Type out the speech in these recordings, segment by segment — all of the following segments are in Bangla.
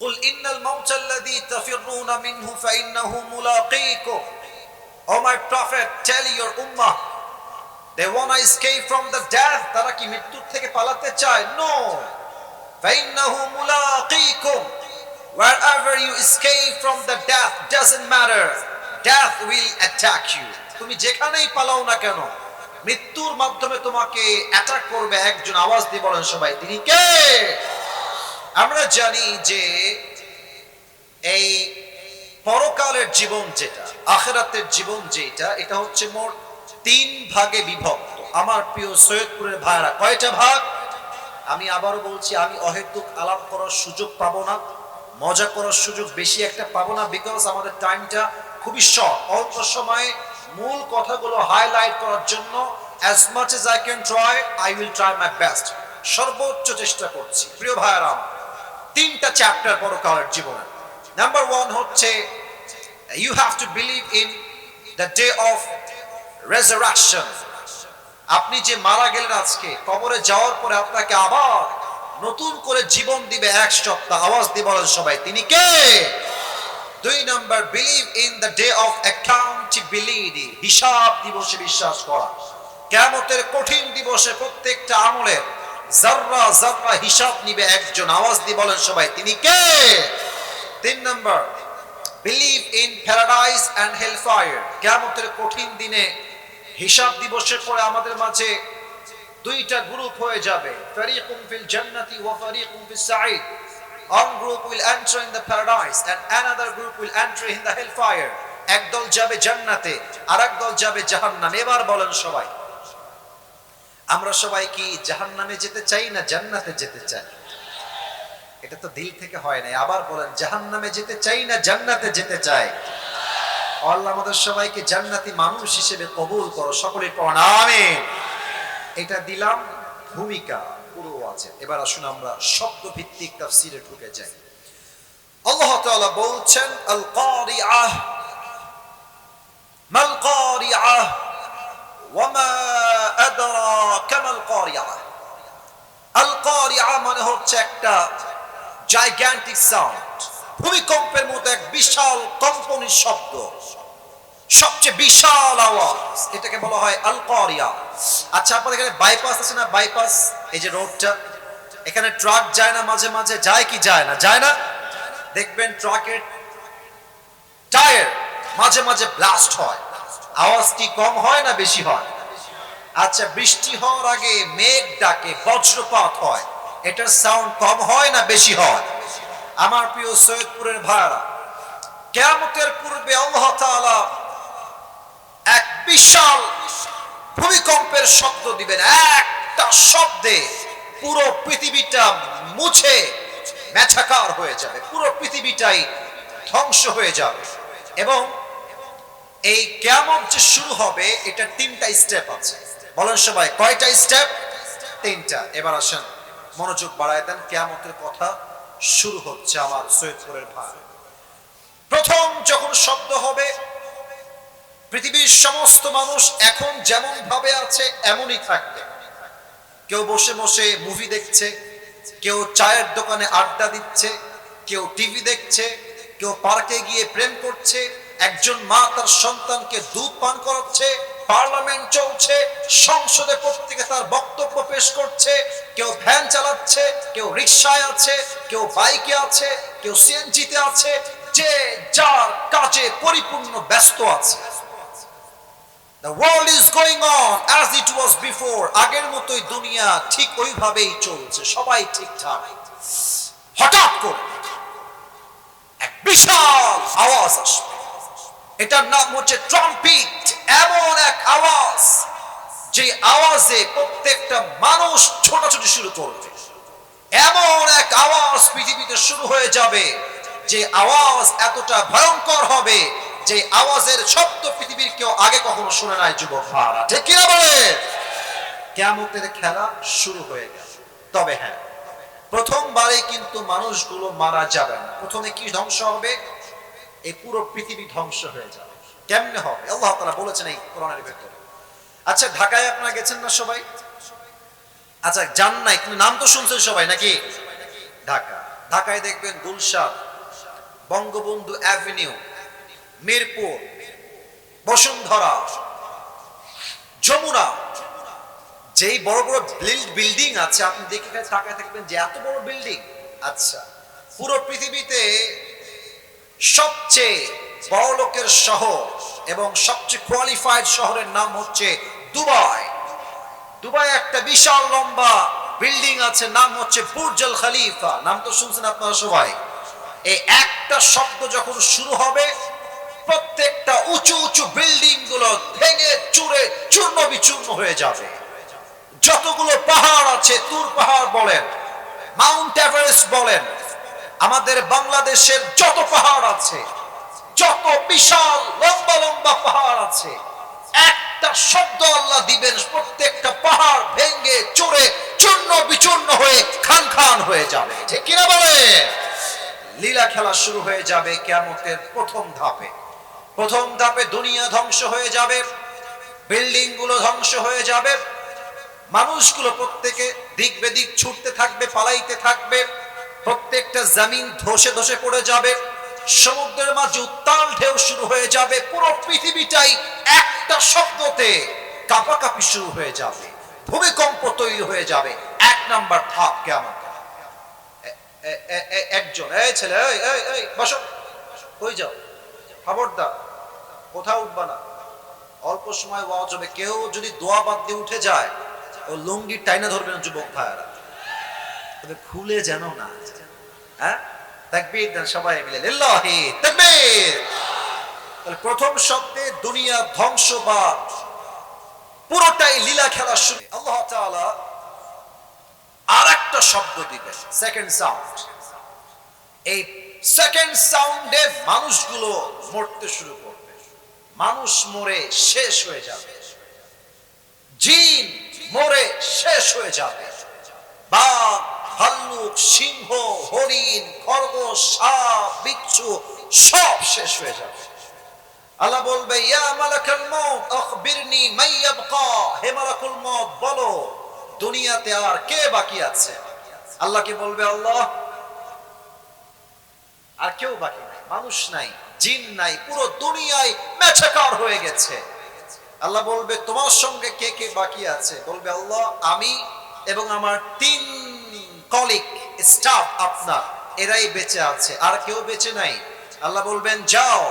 قل إن الموت الذي تفرون منه فإنه ملاقيكم. O my prophet, tell your ummah, they want to escape from the death. তারা কি মৃত্যু থেকে পালাতে চায়? No. فإنه ملاقيكم. Wherever you escape from the death, doesn't matter. Death will attack you. তুমি যেখানেই পালাও না কেন, মৃত্যুর মাধ্যমে তোমাকে অ্যাটাক করবে একজন। আওয়াজ দিয়ে বলেন সবাই, তিনি কে? আমরা জানি যে এই পরকালের জীবন যেটা, আখিরাতের জীবন যেটা, এটা হচ্ছে মোট 3 ভাগে বিভক্ত। আমার প্রিয় সৈয়দপুরের ভাইরা, কয়টা ভাগ? আমি আবারও বলছি, আমি অহেতুক আলাপ করার সুযোগ পাবো না, মজা করার সুযোগ বেশি একটা পাবো না, বিকজ আমাদের টাইমটা খুবই শর্ট। অল্প সময়ে মূল কথাগুলো হাইলাইট করার জন্য as much as I can try, I will try my best. সর্বোচ্চ চেষ্টা করছি। প্রিয় ভাইরা, 3টা চ্যাপ্টার পরকালের জীবনে। নাম্বার 1 হচ্ছে you have to believe in the day of resurrection. আপনি যে মারা গেলেন, আজকে কবরে যাওয়ার পরে আপনাকে আবার নতুন করে জীবন দিবে 1 সপ্তাহ। আওয়াজ দিয়ে বলেন সবাই, তিনি কে? 2 number, believe in the day of accountability. হিসাব দিবসে বিশ্বাস করা। কিয়ামতের কঠিন দিবসে প্রত্যেকটা আমলের যাররা যাররা হিসাব নিবে একজন। আওয়াজ দিয়ে বলেন সবাই, তিনি কে? 3 number, believe in paradise and hellfire. কিয়ামতের কঠিন দিনে হিসাব দিবসের পরে আমাদের মাঝে 2টা গ্রুপ হয়ে যাবে, ফারিকুম ফিল জান্নাতি ওয়া ফারিকুম ফিস Saeed. One group will enter in the paradise and another group will enter in the hellfire. একদল যাবে জান্নাতে, আরেক দল যাবে জাহান্নামে। এবার বলেন সবাই, আমরা সবাই কি জাহান্নামে যেতে চাই না জান্নাতে যেতে চাই? এটা তো দিল থেকে হয় না। আবার বলেন, জাহান্নামে যেতে চাই না জান্নাতে যেতে চাই? আল্লাহ আমাদের সবাইকে জান্নাতি মানুষ হিসেবে কবুল করো। সকলে পড়েন আমিন। এটা দিলাম ভূমিকা, পুরো আছে। এবার আসুন আমরা শব্দ ভিত্তিক তাফসীরে ঢুকে যাই। আল্লাহ তাআলা বলছেন, আল কারিআহ, মাল কারিআহ, ওয়া মা আদরাকা মাল কারিআহ। আল কারিআহ মানে হচ্ছে একটা জাইগ্যান্টিক সাউন্ড, ভূমিকম্পের মতো এক বিশাল কম্পনের শব্দ, সবচেয়ে বিশাল আওয়াজ, এটাকে বলা হয় আল কারিআহ। আচ্ছা, আপনাদের এখানে বাইপাস আছে না? বাইপাস, এই যে রোডটা, এখানে ট্রাক যায় না মাঝে মাঝে? যায় কি যায় না? যায় না? দেখবেন ট্রাকের টায়ার মাঝে মাঝে ব্লাস্ট হয়। আওয়াজ কি কম হয় না বেশি হয়? আচ্ছা, বৃষ্টি হওয়ার আগে মেঘ ডাকে, বজ্রপাত হয়, এটার সাউন্ড কম হয় না বেশি হয়? আমার প্রিয় সৈয়দপুরের ভাইরা, কিয়ামতের পূর্বে আল্লাহ তাআলা এক বিশাল ভূমিকম্পের শব্দ দিবেন। একটা শব্দে পুরো পৃথিবীটা মুছে মেছাকার হয়ে যাবে, পুরো পৃথিবীটাই ধ্বংস হয়ে যাবে। এবং এই কিয়ামত যে শুরু হবে, এটা 3টা স্টেপ আছে। বলেন সবাই, কয়টা স্টেপ? 3টা। এবার আসেন, মনোযোগ বাড়ায় দেন, কিয়ামতের কথা শুরু হচ্ছে আমার সৈয়দপুরের ভাই। প্রথম যখন শব্দ হবে, পৃথিবীর সমস্ত মানুষ এখন যেমন ভাবে আছে এমনই থাকবে। কেউ বসে বসে মুভি দেখছে, কেউ চায়ের দোকানে আড্ডা দিচ্ছে, কেউ টিভি দেখছে, কেউ পার্কে গিয়ে প্রেম করছে, একজন মা তার সন্তানকে দুধ পান করাচ্ছে, পার্লামেন্ট চলছে, সংসদে প্রত্যেকে তার বক্তব্য পেশ করছে, কেউ ভ্যান চালাচ্ছে, কেউ রিকশায় আছে, কেউ বাইকে আছে, কেউ সিএনজিতে আছে, যে যার কাজে পরিপূর্ণ ব্যস্ত আছে। The world is going on as it was before. আগের মতোই দুনিয়া ঠিক ওইভাবেই চলছে, সবাই ঠিকঠাক। হঠাৎ করে এক বিশাল আওয়াজ আসবে, এটার নাম হচ্ছে ট্রাম্পিট। এমন এক আওয়াজ, যে আওয়াজে প্রত্যেকটা মানুষ ছোটাছুটি শুরু করবে। এমন এক আওয়াজ পৃথিবীতে শুরু হয়ে যাবে, যে আওয়াজ এতটা ভয়ঙ্কর হবে, যে আওয়াজের শব্দ পৃথিবীর কেউ আগে কখনো শুনে নাই। যুবক ভাইরা, ঠিক কিনা বলে? কিয়ামতের খেলা শুরু হয়ে গেল। তবে হ্যাঁ, প্রথমবারে কিন্তু মানুষগুলো মারা যাবে না। প্রথমে কি ধ্বংস হবে? এই পুরো পৃথিবী ধ্বংস হয়ে যাবে। কেমনে হবে? আল্লাহ তাআলা বলেছেন এই কোরআনের ভেতরে। আচ্ছা, ঢাকায় আপনারা গেছেন না সবাই? আচ্ছা, যান নাই কিন্তু নাম তো শুনছেন সবাই নাকি? ঢাকা ঢাকায় দেখবেন গুলশান, বঙ্গবন্ধু অ্যাভিনিউ, মিরপুর, বসুন্ধরা, যমুনা, যেই বড় বড় বিল্ডিং আছে আপনি দেখে তাকায় থাকবেন যে এত বড় বিল্ডিং। আচ্ছা, পুরো পৃথিবীতে সবচেয়ে বড় লোকের শহর এবং সবচেয়ে কোয়ালিফাইড শহরের নাম হচ্ছে দুবাই। দুবাই একটা বিশাল লম্বা বিল্ডিং আছে, নাম হচ্ছে বুর্জ আল খলিফা। নাম তো শুনছেন আপনারা সবাই। এই একটা শব্দ যখন শুরু হবে, প্রত্যেকটা উঁচু উঁচু বিল্ডিং গুলো ভেঙে চুরে চূর্ণ বিচূর্ণ হয়ে যাবে। যতগুলো পাহাড় আছে, তুর পাহাড় বলেন, মাউন্ট এভারেস্ট বলেন, আমাদের বাংলাদেশের যত পাহাড় আছে, যত বিশাল লম্বা লম্বা পাহাড় আছে, একটা শব্দ আল্লাহ দিবেন, প্রত্যেকটা পাহাড় ভেঙে চুরে চূর্ণ বিচূর্ণ হয়ে খান খান হয়ে যাবে। ঠিক কিনা বলে? লীলা খেলা শুরু হয়ে যাবে কিয়ামতের প্রথম ধাপে। প্রথম ধাপে দুনিয়া ধ্বংস হয়ে যাবে, বিল্ডিং গুলো ধ্বংস হয়ে যাবে, মানুষগুলো প্রত্যেকে দিক বেদিক ছুটতে থাকবে, পালাইতে থাকবে, প্রত্যেকটা জমিন ধসে ধসে পড়ে যাবে, সমুদ্রের মাঝে উত্তাল ঢেউ শুরু হয়ে যাবে, পুরো পৃথিবীটাই একটা শব্দতে কাঁপাকাঁপি শুরু হয়ে যাবে, ভূমিকম্প তৈরি হয়ে যাবে। এক নাম্বার ধাপ কেমন? একজন, এই ছেলে, এই বসো, কই যাও, খবরদার কোথাও উঠবা না, অল্প সময় ওয়াজ হবে। কেউ যদি দোয়া বাদ দিয়ে উঠে যায়, ও লুঙ্গি টাইনা ধরবে না যুবক ভাইয়ারা, তবে খুলে যেন না। হ্যাঁ, তাকবীর দেন সবাই মিলে, লিল্লাহি তাকবীর। তাহলে প্রথম শব্দে দুনিয়া ধ্বংসবাদ, পুরোটাই লীলা খেলা শুরু। আল্লাহ তাআলা আর একটা শব্দ দিবেন, সেকেন্ড সাউন্ড। এই সেকেন্ড সাউন্ডে মানুষগুলো মরতে শুরু করবে, মানুষ মরে শেষ হয়ে যাবে, জিন মরে শেষ হয়ে যাবে, বাঘ, ভাল্লুক, সিংহ, হরিণ, খরগোশ, সাপ, বিচ্ছু সব শেষ হয়ে যাবে। আল্লাহ বলবে, ইয়া মালাকুল মউত আখবিরনি মান ইয়াবকা, হে মালাকুল মউত বলো দুনিয়াতে আর কে বাকি আছে। আল্লাহকে বলবে, আল্লাহ আর কেউ বাকি নাই, মানুষ নাই, জিন নাই, পুরো দুনিয়ায় মেছাকার হয়ে গেছে। আল্লাহ বলবে, তোমার সঙ্গে কে কে বাকি আছে? বলবে, আল্লাহ আমি এবং আমার 3 কলিগ স্টাফ আপনার, এরাই বেঁচে আছে, আর কেউ বেঁচে নাই। আল্লাহ বলবেন, যাও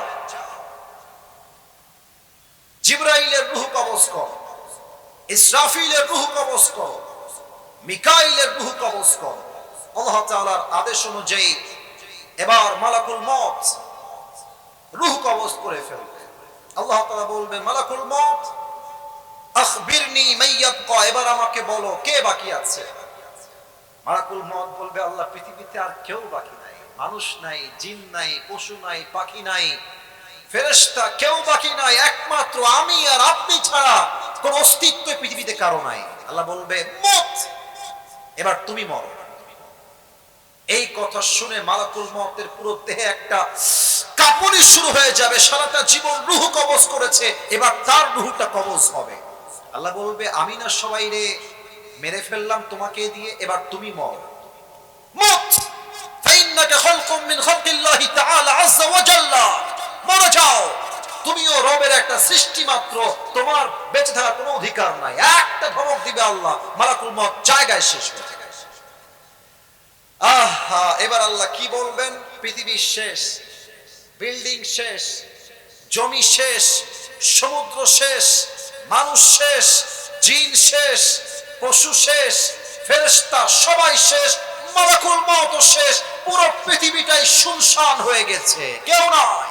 জিবরাইলের রূহ কবজ করো, ইসরাফিলের রূহ কবজ করো, মিকাইলের রূহ কবজ করো। আল্লাহ তাআলার আদেশ অনুযায়ী এবার মালাকুল মউত রূহ কবজ করে ফেলবে। আল্লাহ তাআলা বলবে, মালাকুল মউত আখবিরনি মান ইয়াবকা, এবার আমাকে বলো কে বাকি আছে। মালাকুল মউত বলবে, আল্লাহ পৃথিবীতে আর কেউ বাকি নাই, মানুষ নাই, জিন নাই, পশু নাই, পাখি নাই, ফেরেশতা কেউ বাকি নাই, একমাত্র আমি আর আপনি ছাড়া কোন অস্তিত্ব পৃথিবীতে কারো নাই। আল্লাহ বলবে, মত এবার তুমি মরো। এই কথা শুনে মালাকুল মউতের পুরো দেহে একটা কাঁপুনি শুরু হয়ে যাবে, সারাটা জীবন রূহ কবজ করেছে, এবার তার রূহটা কবজ হবে। আল্লাহ বলবে, আমি না সবাই রে মেরে ফেললাম তোমাকে দিয়ে, এবার তুমি মরো। মত ফাইন্নাকা খালকুম মিন খালকিল্লাহি তাআলা আযজা ওয়া জাল্লা, মরে যাও, তুমিও রবের একটা সৃষ্টি মাত্র, তোমার বেঁচে থাকার কোনো অধিকার নাই। একটা ধমক দিবে আল্লাহ, মালাকুল মউত জায়গায় শেষ হয়ে যাবে। আহা, এবার আল্লাহ কি বলবেন? পৃথিবী শেষ, বিল্ডিং শেষ, জমি শেষ, সমুদ্র শেষ, মানুষ শেষ, জিন শেষ, পশু শেষ, ফেরেশতা সবাই শেষ, মালাকুল মউত শেষ, পুরো পৃথিবীটাই শুনশান হয়ে গেছে, কেউ নাই।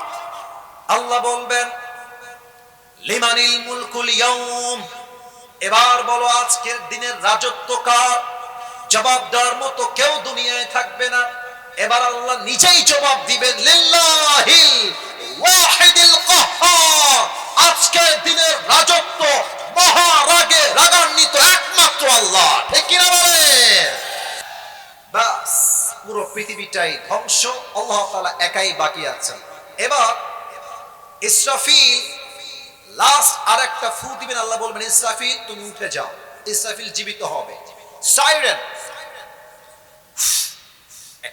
আল্লাহ বলবেন, লিমানিল মুলকুল ইয়াউম, এবার বলো আজকের দিনের রাজত্ব কার? জবাব দেওয়ার মতো কেউ দুনিয়ায় থাকবে না। এবার আল্লাহ নিজেই জবাব দিবেন, লিল্লাহিল ওয়াহিদিল কাহ্হার, আজকের দিনের রাজত্ব মহারাগে রাগান্বিত একমাত্র আল্লাহ। ঠিক কিনা বলে? বাস পুরো পৃথিবীটাই ধ্বংস, আল্লাহ তাআলা একাই বাকি আছেন। এবার ইসরাফিল লাস্ট আরেকটা ফু দিবেন, আল্লাহ বলবেন, ইসরাফিল তুমি উঠে যাও। ইসরাফিল জীবিত হবে, সাইরেন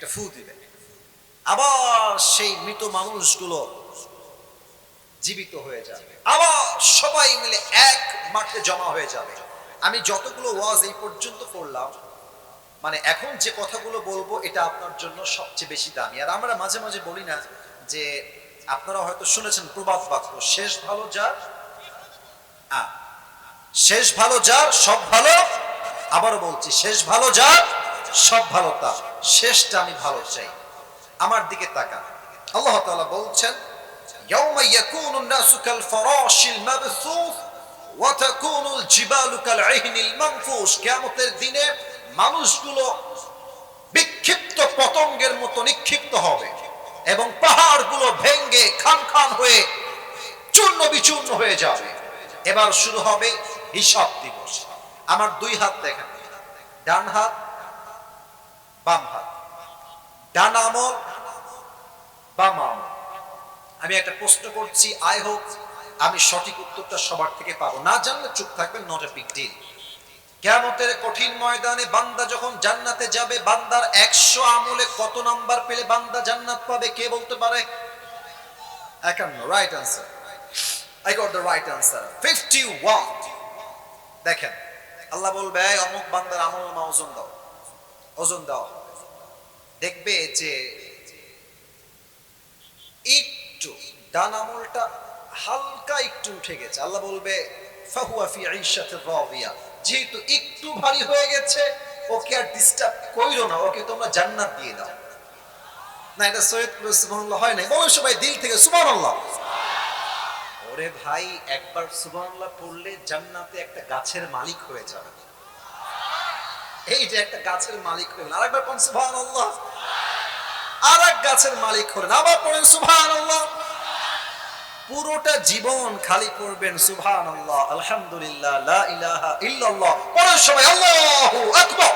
একটা ফু দিবে, আবার সেই মৃত মানুষগুলো জীবিত হয়ে যাবে, আবার সবাই মিলে এক মাঠে জমা হয়ে যাবে। আমি যতগুলো ওয়াজ এই পর্যন্ত করলাম, মানে এখন যে কথাগুলো বলবো এটা আপনার জন্য সবচেয়ে বেশি দামি। আর আমরা মাঝে মাঝে বলি না যে, আপনারা হয়তো শুনেছেন প্রবাদ বাক্য, শেষ ভালো যার, শেষ ভালো যার সব ভালো। আবারও বলছি, শেষ ভালো যার সব ভালো তার। শেষটা আমি ভালো চাই। আমার দিকে তাকান, আল্লাহ তাআলা বলছেন, ইয়াউমা ইয়াকুনুন নাসু কাল ফারাশিল মাবসুস ওয়া তাকুনুল জিবালু কাল ইহনিল মানফুস। কিয়ামতের দিনে মানুষগুলো বিক্ষিপ্ত পতঙ্গের মতো নিক্ষিপ্ত হবে এবং পাহাড়গুলো ভেঙে খান খান হয়ে চূর্ণ বিচূর্ণ হয়ে যাবে। এবার শুরু হবে হিসাব দিবস। আমার দুই হাত দেখেন, ডান হাত বাম হাত, ডান আমল বাম আমল। আমি একটা প্রশ্ন করছি, আই হোপ আমি সঠিক উত্তরটা সবার থেকে পাবো, না জানলে চুপ থাকবেন, নট এ বিগ ডিল। কিয়ামতের কঠিন ময়দানে বান্দা যখন জান্নাতে যাবে, বান্দার 100 আমলে কত নাম্বার পেলে বান্দা জান্নাত পাবে? কে বলতে পারে? 51, right answer. I got the right answer, 51। দেখেন, আল্লাহ বলবে, অমুক বান্দার আমলনামা ওজন দাও, ওজন দাও। দেখবে যে একটু ডান আমলটা হালকা একটু উঠে গেছে। আল্লাহ বলবে, ফাহুয়া ফি ঈশাতির রাদিয়া, যেহেতু একটু ভারী হয়ে গেছে, ওকে আর ডিস্টার্ব কইরো না, ওকে তোমরা জান্নাত দিয়ে দাও। না, এটা সৈয়দপুরে সুবহানাল্লাহ হয় না, বলো সবাই দিল থেকে সুবহানাল্লাহ। ওরে ভাই, একবার সুবহানাল্লাহ পড়লে জান্নাতে একটা গাছের মালিক হয়ে যাবে। এই যে একটা গাছের মালিক হলেন, আরেকবার পড়েন সুবহানাল্লাহ, আরেক গাছের মালিক হলেন, আবার পড়েন সুবহানাল্লাহ। পুরোটা জীবন খালি পড়বেন সুবহানাল্লাহ, আলহামদুলিল্লাহ, লা ইলাহা ইল্লাল্লাহ। পড়েন সবাই আল্লাহু আকবার।